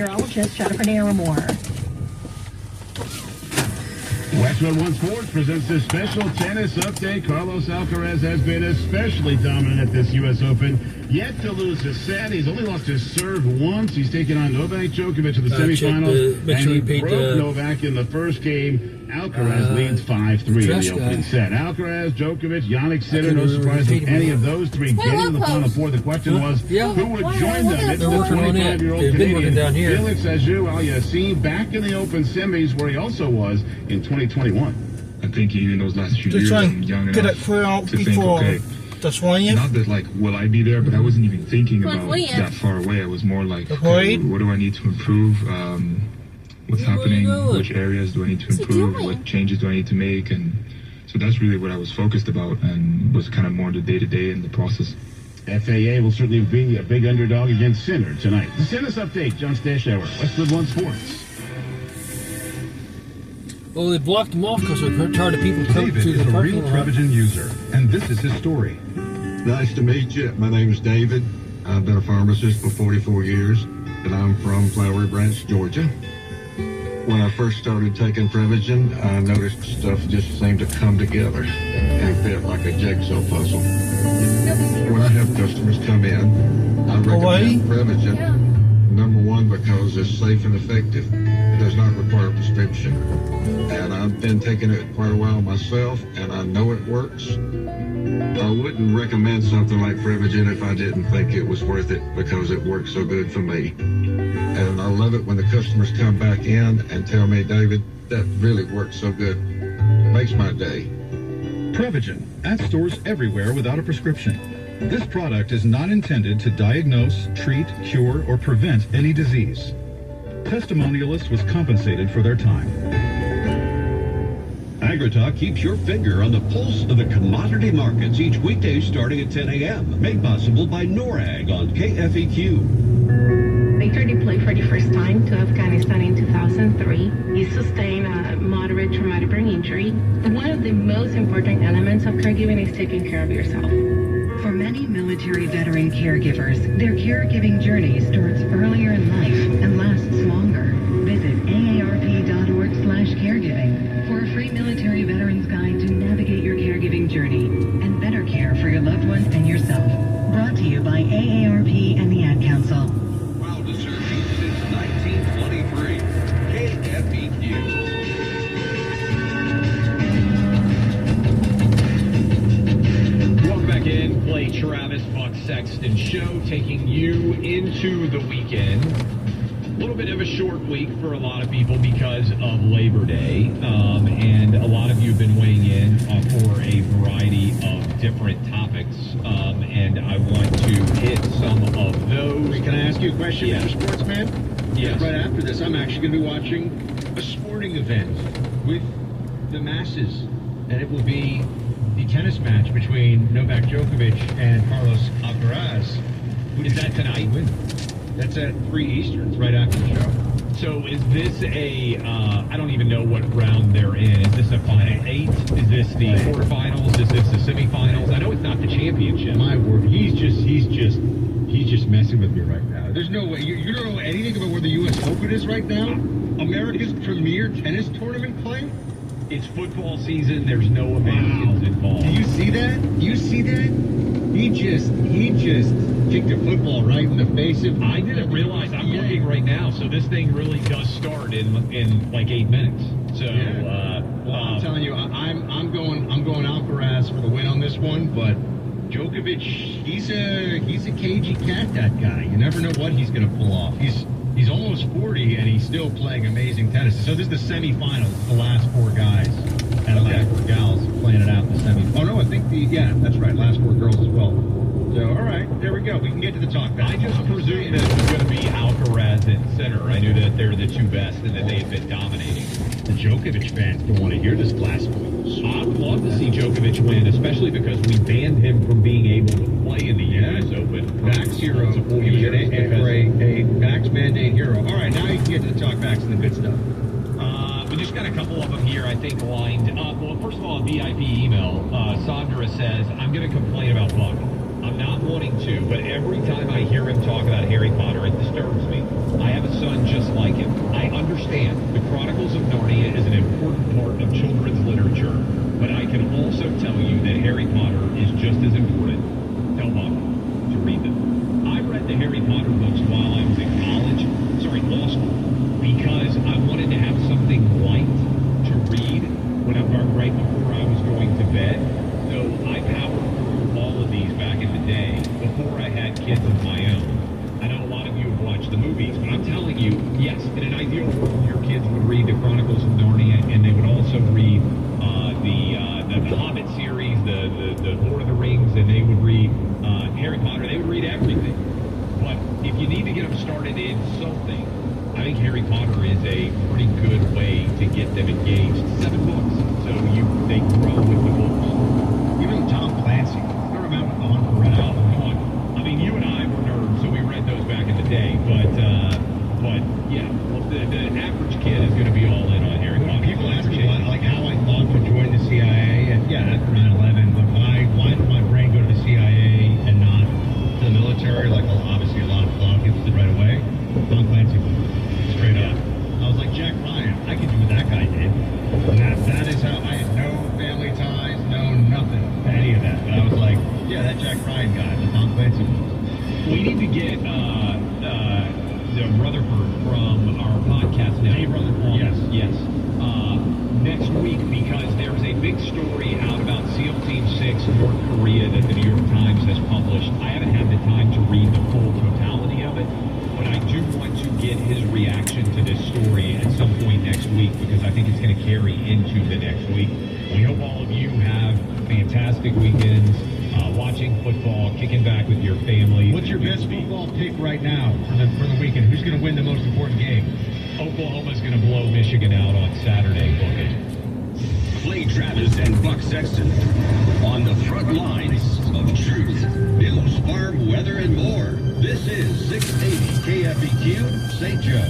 meteorologist Jennifer Naramore. Westwood One Sports presents this special tennis update. Carlos Alcaraz has been especially dominant at this U.S. Open. Yet to lose a set. He's only lost his serve once. He's taken on Novak Djokovic in the semifinals. And he broke Novak in the first game. Alcaraz leads 5-3 in the opening set. Alcaraz, Djokovic, Jannik Sinner. No surprise with any of those three getting to the final four. The question was, who would join them? It's the 25-year-old Canadian Felix Auger-Aliassime back in the Open semis where he also was in 2021. I think even those last few years, I'm young enough to think, okay, not that like, will I be there, but I wasn't even thinking about that far away. I was more like, okay, what do I need to improve? What's happening? Which areas do I need to improve? What changes do I need to make? And so that's really what I was focused about and was kind of more the day-to-day in the process. FAA will certainly be a big underdog against Sinner tonight. The tennis update, John Stashower, Westwood One Sports. Well, they blocked them off because they're tired of people coming to the parking lot. David is a real Prevagen user, and this is his story. Nice to meet you. My name is David. I've been a pharmacist for 44 years, and I'm from Flowery Branch, Georgia. When I first started taking Prevagen, I noticed stuff just seemed to come together and fit like a jigsaw puzzle. When I have customers come in, I recommend Prevagen. Number one, because it's safe and effective. It does not require a prescription. And I've been taking it quite a while myself, and I know it works. I wouldn't recommend something like Prevagen if I didn't think it was worth it, because it works so good for me. And I love it when the customers come back in and tell me, David, that really works so good. It makes my day. Prevagen, at stores everywhere without a prescription. This product is not intended to diagnose, treat, cure, or prevent any disease. Testimonialists was compensated for their time. AgriTalk keeps your finger on the pulse of the commodity markets each weekday starting at 10 a.m. Made possible by NORAG on KFEQ. Victor deployed for the first time to Afghanistan in 2003. He sustained a moderate traumatic brain injury. One of the most important elements of caregiving is taking care of yourself. For many military veteran caregivers, their caregiving journey starts earlier in life and lasts longer. Visit aarp.org/caregiving for a free military veterans guide to navigate your caregiving journey and better care for your loved one and yourself. Brought to you by AARP and the Ad Council. Proud to serve you since 1923. KFEQ. Clay Travis, Buck Sexton Show, taking you into the weekend. A little bit of a short week for a lot of people because of Labor Day, and a lot of you have been weighing in for a variety of different topics, and I want to hit some of those. Can I ask you a question, Mr. Sportsman? Yes. Right after this, I'm actually going to be watching a sporting event with the masses, and it will be the tennis match between Novak Djokovic and Carlos Alcaraz. Is that tonight? That's at 3 Eastern. It's right after the show. So is this a, I don't even know what round they're in. Is this a Final 8? Is this the quarterfinals? Is this the semifinals? I know it's not the championship. My word, he's just messing with me right now. There's no way. You don't know anything about where the U.S. Open is right now? America's premier tennis tournament play? It's football season. There's no Americans involved. Do you see that? He just kicked a football right in the face of. I didn't realize. I'm looking right now. So this thing really does start in like 8 minutes. So well, I'm telling you, I'm going Alcaraz for the win on this one. But Djokovic, he's a cagey cat. That guy. You never know what he's going to pull off. He's almost 40, and he's still playing amazing tennis. So this is the semifinals, the last 4 guys and the last 4 gals playing it out in the semifinals. Oh, no, I think that's right, last 4 girls as well. So, all right, there we go. We can get to the talk. I just presumed that it was going to be Alcaraz and Sinner. I knew that they're the 2 best and that they had been dominating. The Djokovic fans don't want to hear this blasphemy. I'd love to see Djokovic win, especially because we banned him from being able to play in the U.S. Open. Vax hero. He was a vax mandate hero. All right, now you can get to the talk backs and the good stuff. We just got a couple of them here, I think, lined up. Well, first of all, a VIP email. Sandra says, I'm going to complain about Buck. I'm not wanting to, but every time I hear him talk about Harry Potter, it disturbs me. I have a son just like him. I understand the Chronicles of Narnia is an important part of children's literature, but I can also tell you that Harry Potter is just as important. Tell Mom to read them. I read the Harry Potter books while I was in law school, because I wanted to have something light to read right before I was going to bed. So I powered through all of these back in the day before I had kids of my own. I know a lot of you have watched the movies, but I'm telling you, yes, in an ideal world, your kids would read the Chronicles of Narnia, and they would also read the Hobbit series, the Lord of the Rings, and they would read Harry Potter. They would read everything. But if you need to get them started in something, I think Harry Potter is a pretty good way to get them engaged. 7 books, so they grow with the books. Even Tom Clancy. I remember the Hunt for Red Album. I mean, you and I were nerds, so we read those back in the day. But yeah, well, the average kid is going to be all in on Harry Potter. People ask me how I thought to join the CIA, and yeah, after 9/11, but why did my brain go to the CIA and not to the military? Like obviously a lot of people did right away. Tom Clancy. Straight up. I was like, Jack Ryan, I could do what that guy did. And that is how I had no family ties, no nothing, any of that. But I was like, yeah, that Jack Ryan guy, the Tom Clancy. We need to get the Rutherford from our podcast now. Dave Rutherford, yes. Next week, because there's a big story out about SEAL Team 6 North Korea that the New York Times has published. I haven't had the time to read the full totality of it, but I do want to get his reaction to this story at some point next week, because I think it's going to carry into the next week. We hope all of you have fantastic weekends, watching football, kicking back with your family. What's your best football pick right now for the weekend? Who's going to win the most important game? Oklahoma's going to blow Michigan out on Saturday. Book it. Clay Travis and Buck Sexton on the front lines of truth, news, farm, weather, and more. This is 680 KFEQ, St. Joe.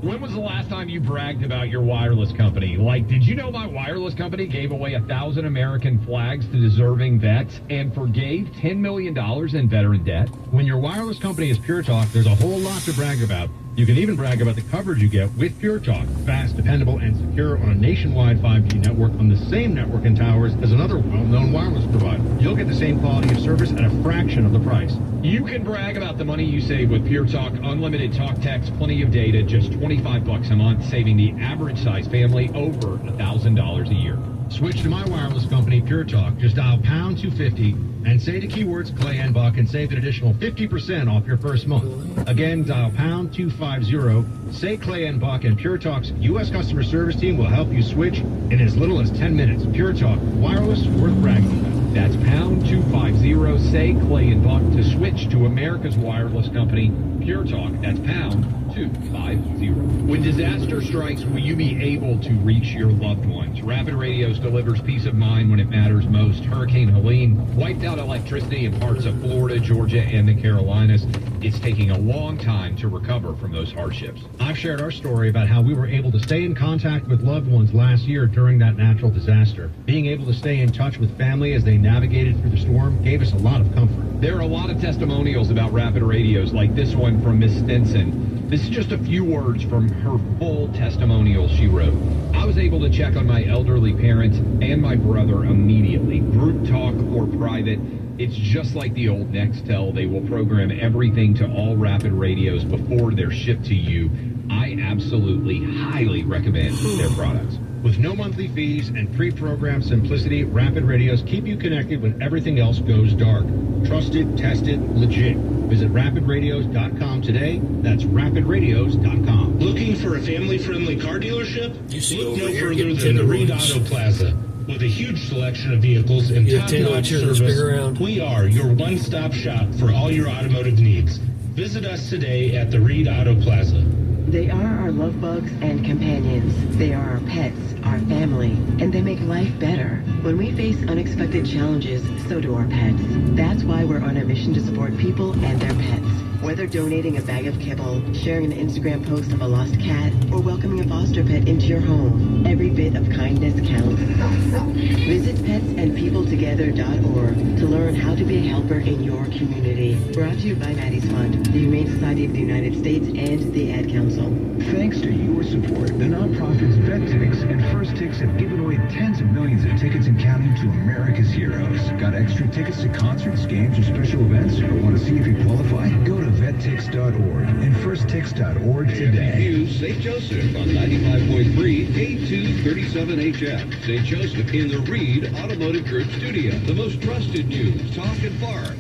When was the last time you bragged about your wireless company? Like, did you know my wireless company gave away 1,000 American flags to deserving vets and forgave $10 million in veteran debt? When your wireless company is Pure Talk, there's a whole lot to brag about. You can even brag about the coverage you get with Pure Talk. Fast, dependable, and secure on a nationwide 5G network on the same network and towers as another well-known wireless provider. You'll get the same quality of service at a fraction of the price. You can brag about the money you save with Pure Talk. Unlimited talk, text, plenty of data, just $25 a month, saving the average size family over $1,000 a year. Switch to my wireless company, Pure Talk. Just dial pound 250 and say the keywords Clay and Buck and save an additional 50% off your first month. Again, dial pound 250, say Clay and Buck, and Pure Talk's U.S. customer service team will help you switch in as little as 10 minutes. Pure Talk, wireless worth bragging about. That's pound 250, say Clay and Buck to switch to America's wireless company, Pure Talk. That's pound 250. When disaster strikes, will you be able to reach your loved ones? Rapid Radios delivers peace of mind when it matters most. Hurricane Helene wiped out electricity in parts of Florida, Georgia, and the Carolinas. It's taking a long time to recover from those hardships. I've shared our story about how we were able to stay in contact with loved ones last year during that natural disaster. Being able to stay in touch with family as they navigated through the storm gave us a lot of comfort. There are a lot of testimonials about Rapid Radios, like this one from Miss Stinson. This is just a few words from her full testimonial she wrote. I was able to check on my elderly parents and my brother immediately. Group talk or private, it's just like the old Nextel. They will program everything to all Rapid Radios before they're shipped to you. I absolutely highly recommend their products. With no monthly fees and pre-programmed simplicity, Rapid Radios keep you connected when everything else goes dark. Trusted, tested, legit. Visit rapidradios.com today. That's rapidradios.com. Looking for a family-friendly car dealership? Look no further than the Reed Auto Plaza. With a huge selection of vehicles and top-notch service, we are your one-stop shop for all your automotive needs. Visit us today at the Reed Auto Plaza. They are our love bugs and companions. They are our pets, our family, and they make life better. When we face unexpected challenges, so do our pets. That's why we're on a mission to support people and their pets. Whether donating a bag of kibble, sharing an Instagram post of a lost cat, or welcoming a foster pet into your home, every bit of kindness counts. Visit petsandpeopletogether.org to learn how to be a helper in your community. Brought to you by Maddie's Fund, the Humane Society of the United States, and the Ad Council. Thanks to your support, the nonprofits VetTix and First Tix have given away tens of millions of tickets and counting to America's heroes. Got extra tickets to concerts, games, or special events? Or want to see if you qualify? Go to vettix.org and firsttix.org today. News, St. Joseph on 95.3 K237HF. St. Joseph in the Reed Automotive Group Studio. The most trusted news, talk and bark.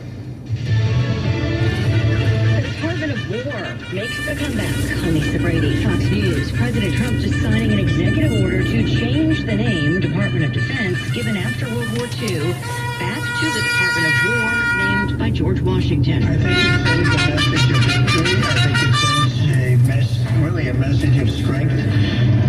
The Department of War makes a comeback on Lisa Brady. Fox News. President Trump just signing an executive order to change the name Department of Defense, given after World War II, back to the Department of War, named by George Washington. I think it sends a message of victory. I think it sends really a message of strength.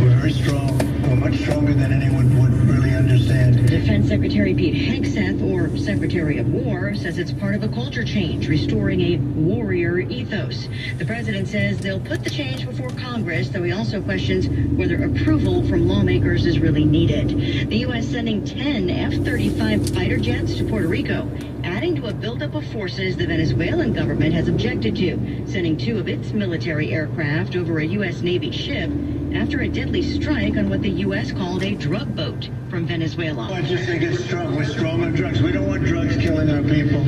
We're very strong. We're much stronger than anyone would really understand. Defense Secretary Pete Hegseth, or Secretary of War, says it's part of a culture change, restoring a warrior ethos. The president says they'll put the change before Congress, though he also questions whether approval from lawmakers is really needed. The U.S. sending 10 F-35 fighter jets to Puerto Rico, adding to a buildup of forces the Venezuelan government has objected to, sending 2 of its military aircraft over a U.S. Navy ship after a deadly strike on what the U.S. called a drug boat from Venezuela. I just think it's strong. We're strong on drugs. We don't want drugs killing our people.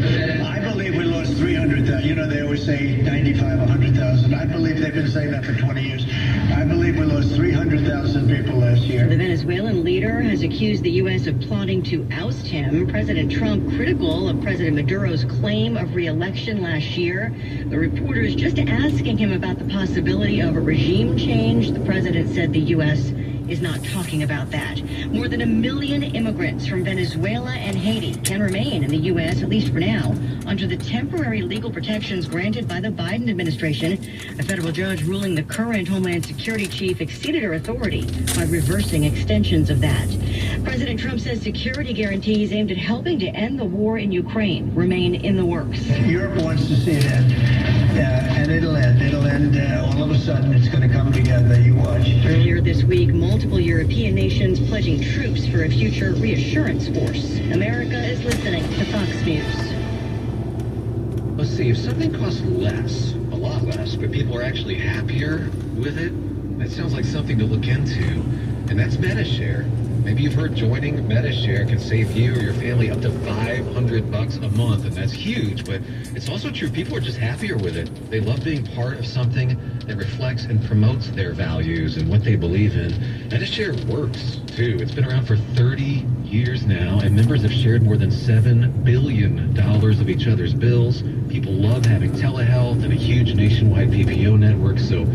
I believe we lost 300,000. You know, they always say 95, 100,000. I believe they've been saying that for 20 years. I believe we lost 300,000 people last year. The Venezuelan leader has accused the U.S. of plotting to oust him. President Trump critical of President Maduro's claim of re-election last year. The reporters just asking him about the possibility of a regime change. The president said the U.S. is not talking about that. More than 1 million immigrants from Venezuela and Haiti can remain in the U.S., at least for now, under the temporary legal protections granted by the Biden administration. A federal judge ruling the current Homeland Security chief exceeded her authority by reversing extensions of that. President Trump says security guarantees aimed at helping to end the war in Ukraine remain in the works. Europe wants to see it end, and it'll end. It'll end all of a sudden. It's going to come together. You watch. Earlier this week, multiple European nations pledging troops for a future reassurance force. America is listening to Fox News. Let's see, if something costs less, a lot less, but people are actually happier with it, that sounds like something to look into. And that's Medi-Share. Maybe you've heard joining Medi-Share can save you or your family up to $500 a month, and that's huge, but it's also true people are just happier with it. They love being part of something that reflects and promotes their values and what they believe in. Medi-Share works, too. It's been around for 30 years now, and members have shared more than $7 billion of each other's bills. People love having telehealth and a huge nationwide PPO network, so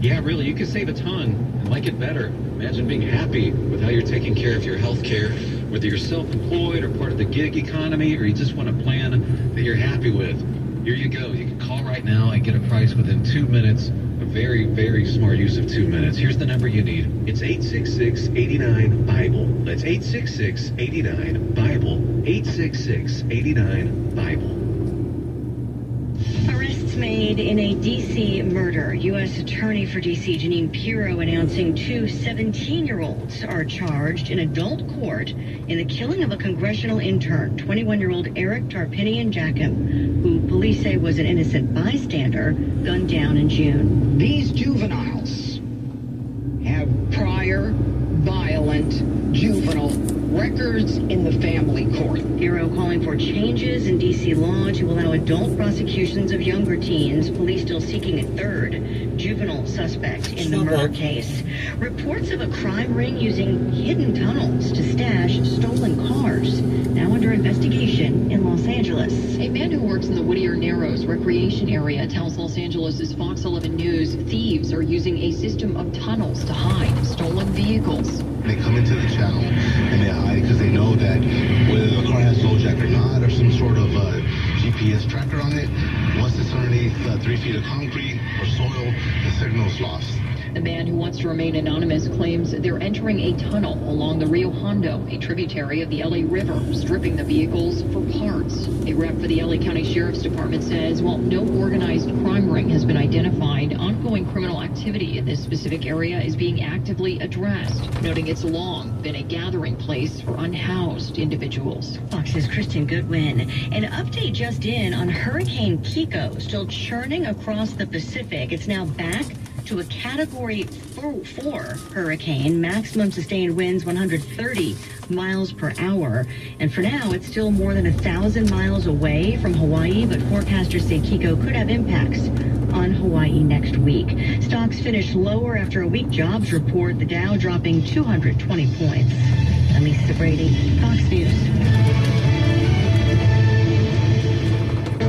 yeah, really, you can save a ton and like it better. Imagine being happy with how you're taking care of your health care, whether you're self-employed or part of the gig economy, or you just want a plan that you're happy with. Here you go. You can call right now and get a price within 2 minutes. A very, very smart use of 2 minutes. Here's the number you need. It's 866-89-BIBLE. That's 866-89-BIBLE. 866-89-BIBLE. Arrests made in a D.C. murder. U.S. Attorney for D.C. Jeanine Pirro announcing 2 17-year-olds are charged in adult court in the killing of a congressional intern, 21-year-old Eric Tarpinian Jackham, who police say was an innocent bystander, gunned down in June. These juveniles have prior violent juvenile records in the family court. Pirro calling for changes in D.C. law to allow adult prosecutions of younger teens. Police still seeking a third juvenile suspect in the murder case. Reports of a crime ring using hidden tunnels to stash stolen cars now under investigation in Los Angeles. A man who works in the Whittier Narrows recreation area tells Los Angeles' Fox 11 News thieves are using a system of tunnels to hide stolen vehicles. They come into the channel and they hide because they know that whether the car has Sojak or not, or some sort of GPS tracker on it, once it's underneath 3 feet of concrete or soil, the signal is lost. The man who wants to remain anonymous claims they're entering a tunnel along the Rio Hondo, a tributary of the LA River, stripping the vehicles for parts. A rep for the LA County Sheriff's Department says while no organized crime tampering has been identified. Ongoing criminal activity in this specific area is being actively addressed, noting it's long been a gathering place for unhoused individuals. Fox's Kristen Goodwin. An update just in on Hurricane Kiko, still churning across the Pacific. It's now back to a Category 4 hurricane, maximum sustained winds 130 miles per hour. And for now, it's still more than 1,000 miles away from Hawaii, but forecasters say Kiko could have impacts on Hawaii next week. Stocks finished lower after a weak jobs report, the Dow dropping 220 points. I'm Lisa Brady, Fox News.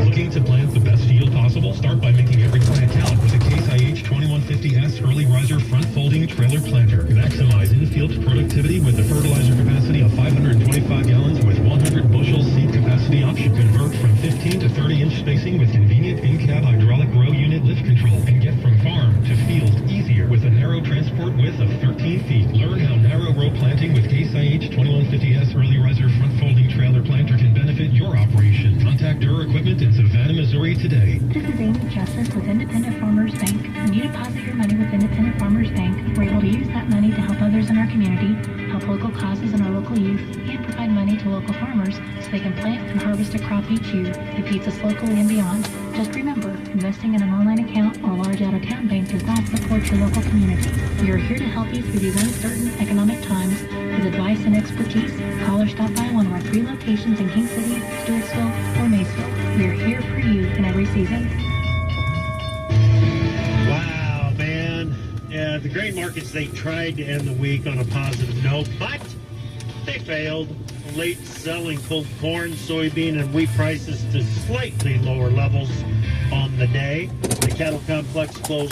Looking to plant the best yield possible? Start by making every plant count with a Case IH 2150S Early Riser Front Folding Trailer Planter. Maximize in-field productivity with a fertilizer capacity of 525 gallons with 100 bushel seed capacity option. Convert from 15 to 30-inch spacing with convenient in-cab hydraulic row unit lift control and get from farm to field easier with a narrow transport width of 13 feet. Learn how narrow row planting with Case IH 2150S Early Riser Front Folding Trailer Planter can benefit your operation. Contact Dura Equipment in Savannah, Missouri today. This is Amy Justice with Independent Farmers Bank. When you deposit your money with Independent Farmers Bank, we're able to use that money to help others in our community, help local causes and our local youth, and provide money to local farmers so they can plant and harvest a crop each year that feeds us locally and beyond. Just remember, investing in an online account or a large out-of-town bank does not support your local community. We are here to help you through these uncertain economic times with advice and expertise. Call or stop by one of our 3 locations in King City, Stewartsville, or Maysville. We are here for you in every season. Wow, man. Yeah, the grain markets, they tried to end the week on a positive note, but they failed. Late selling pulled corn, soybean, and wheat prices to slightly lower levels on the day. The cattle complex closed